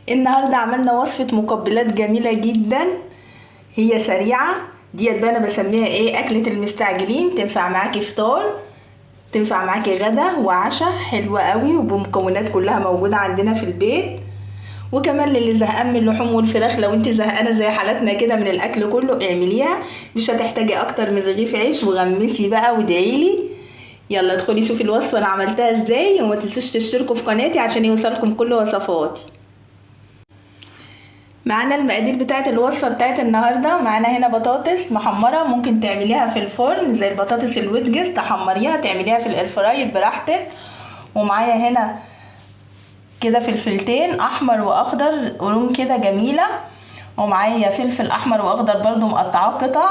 النهارده عملنا وصفة مقبلات جميلة جدا. هي سريعة ديت بقى، انا بسميها ايه، اكلة المستعجلين. تنفع معاكي فطار، تنفع معاكي غدا وعشاء، حلوة قوي وبمكونات كلها موجودة عندنا في البيت. وكمان للي زهقان من اللحوم والفراخ، لو انت زهقانة زي حالتنا كده من الاكل كله اعمليها، مش هتحتاجي اكتر من رغيف عيش وغمسي بقى وادعيلي. يلا ادخلي شوفي الوصفة انا عملتها ازاي، وما تنسوش تشتركوا في قناتي عشان يوصلكم كل وصفاتي. معانا المقادير بتاعه الوصفه بتاعه النهارده. معانا هنا بطاطس محمره، ممكن تعمليها في الفرن زي البطاطس الويدجز، تحمريها تعمليها في الاير فراير براحتك. ومعايا هنا كده فلفلتين احمر واخضر قرون كده جميله. ومعايا فلفل احمر واخضر برضو مقطعاه قطع.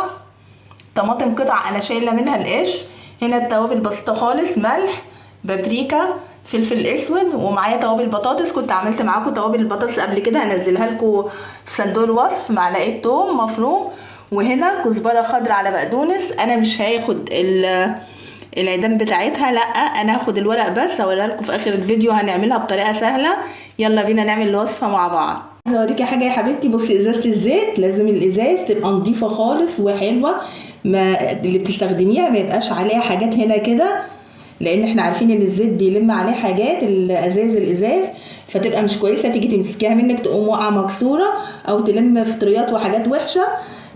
طماطم قطع انا شايله منها القش. هنا التوابل بسيطه خالص، ملح، بابريكا، فلفل اسود. ومعايا توابل بطاطس، كنت عملت معاكم توابل البطاطس قبل كده، هنزلها لكم في صندوق الوصف. معلقه توم مفروم، وهنا كزبره خضراء على بقدونس. انا مش هاخد العيدان بتاعتها، لا انا هاخد الورق بس، هوريها لكم في اخر الفيديو. هنعملها بطريقه سهله. يلا بينا نعمل الوصفه مع بعض. عايزه اوريكي حاجه يا حبيبتي. بصي، ازازه الزيت لازم الازاز تبقى نظيفه خالص وحلوه، ما اللي بتستخدميها ما يبقاش عليها حاجات هنا كده، لان احنا عارفين ان الزيت بيلم عليه حاجات الازاز، فتبقى مش كويسه، تيجي تمسكيها منك تقوم واقعه مكسوره او تلم فطريات وحاجات وحشه.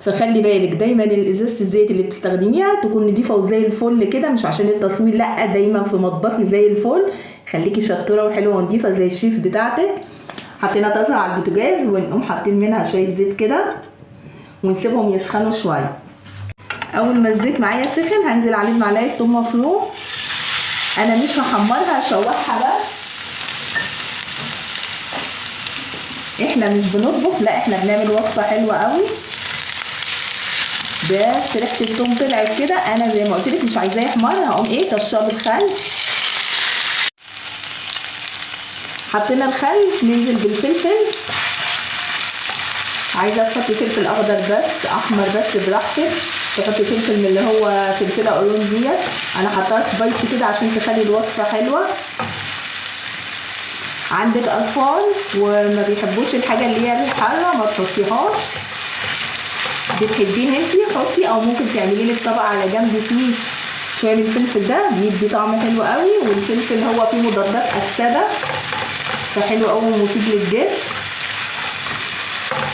فخلي بالك دايما الازازه الزيت اللي بتستخدميها تكون نضيفه وزي الفل كده، مش عشان التصوير، لا دايما في مطبخي زي الفل. خليكي شطوره وحلوه ونضيفه زي الشيف بتاعتك. حطينا طاسه على البوتاجاز ونقوم حاطين منها شويه زيت كده ونسيبهم يسخنوا شويه. اول ما الزيت معايا سخن هنزل عليه بمعلقه ثوم مفروم. انا مش هحمرها، هشوحها بس. احنا مش بنطبخ، لا احنا بنعمل وصفه حلوه قوي. بس ريحه الثوم طلعت كده، انا زي ما قلت لك مش عايزاه يحمر، هقوم ايه طشاه بالخل. حطينا الخل، ننزل بالفلفل. عايزه تحطي فلفل اخضر بس، احمر بس براحتك. تحطي فلفل من اللي هو فلفله قرون ديت، انا حطاها سبايسي كده عشان تخلي الوصفه حلوه. عندك اطفال وما بيحبوش الحاجه اللي هي الحاره، ما تحطيهاش. بتحبيه انتي حطي، او ممكن تعملي لك طبق على جنب فيه شويه من الفلفل ده، بيدي طعم حلو قوي. والفلفل هو فيه مضادات اكسده، فحلو قوي ومفيد للجسم.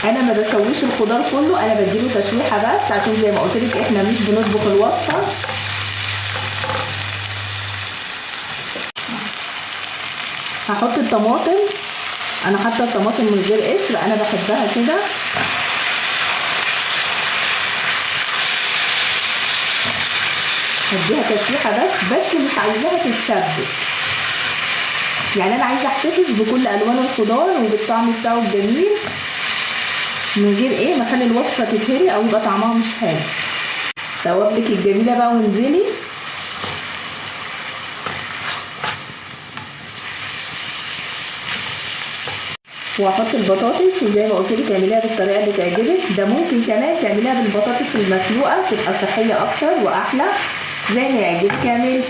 انا ما بسويش الخضار كله، انا بديله تشويحه بس، عشان زي ما قلت لك احنا مش بنطبخ الوصفه. هحط الطماطم. انا حاطه الطماطم من غير قشر، انا بحبها كده. هديها تشويحه بس مش عايزاها تتسبك، يعني انا عايزه احتفظ بكل الوان الخضار وبالطعم بتاعه الجميل، من غير ايه ما اخلي الوصفه تتهري او يبقى طعمها مش حلو. توابلك الجميله بقى وانزلي. وهحط البطاطس، وزي ما قلت لك اعمليها بالطريقه اللي تعجبك. ده ممكن كمان تعمليها بالبطاطس المسلوقه، تبقى صحيه اكتر واحلى، زي ما يعجبك اعملي.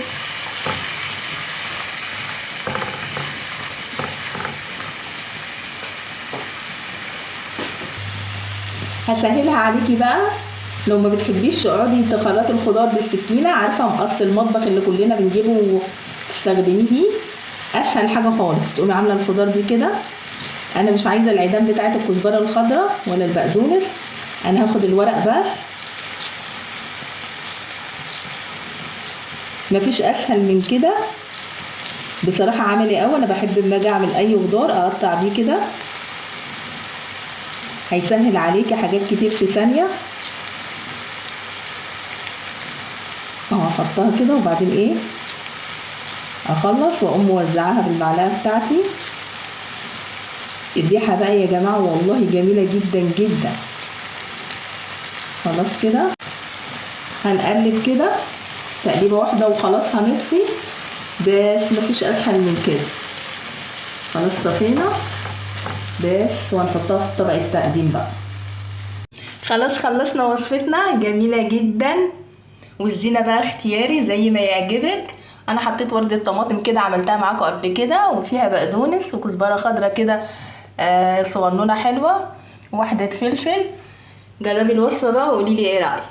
هسهلها عليكي بقى. لو ما بتحبيش تقعدي تخرطي الخضار بالسكينه، عارفه مقص المطبخ اللي كلنا بنجيبه وتستخدميه فيه، اسهل حاجه خالص تقومي عامله الخضار دي كده. انا مش عايزه العيدان بتاعه الكزبره الخضراء ولا البقدونس، انا هاخد الورق بس. مفيش اسهل من كده بصراحه، عملي قوي. انا بحب لما اجي اعمل اي خضار اقطع بيه كده، هيسهل عليكي حاجات كتير في ثانيه. هحطها كده وبعدين ايه اخلص واقوم موزعاها بالمعلقه بتاعتي. الريحه بقى يا جماعه والله جميله جدا جدا. خلاص كده هنقلب كده تقليبه واحده وخلاص هنطفي. بس مفيش اسهل من كده. خلاص طفينا بس، وهنحطها في طبق التقديم بقى. خلاص خلصنا وصفتنا جميله جدا، والزينه بقى اختياري زي ما يعجبك. انا حطيت ورده طماطم كده عملتها معاكم قبل كده، وفيها بقدونس وكزبره خضراء كده صغنونه حلوه، واحده فلفل. جربي الوصفه بقى وقوليلي ايه رايك.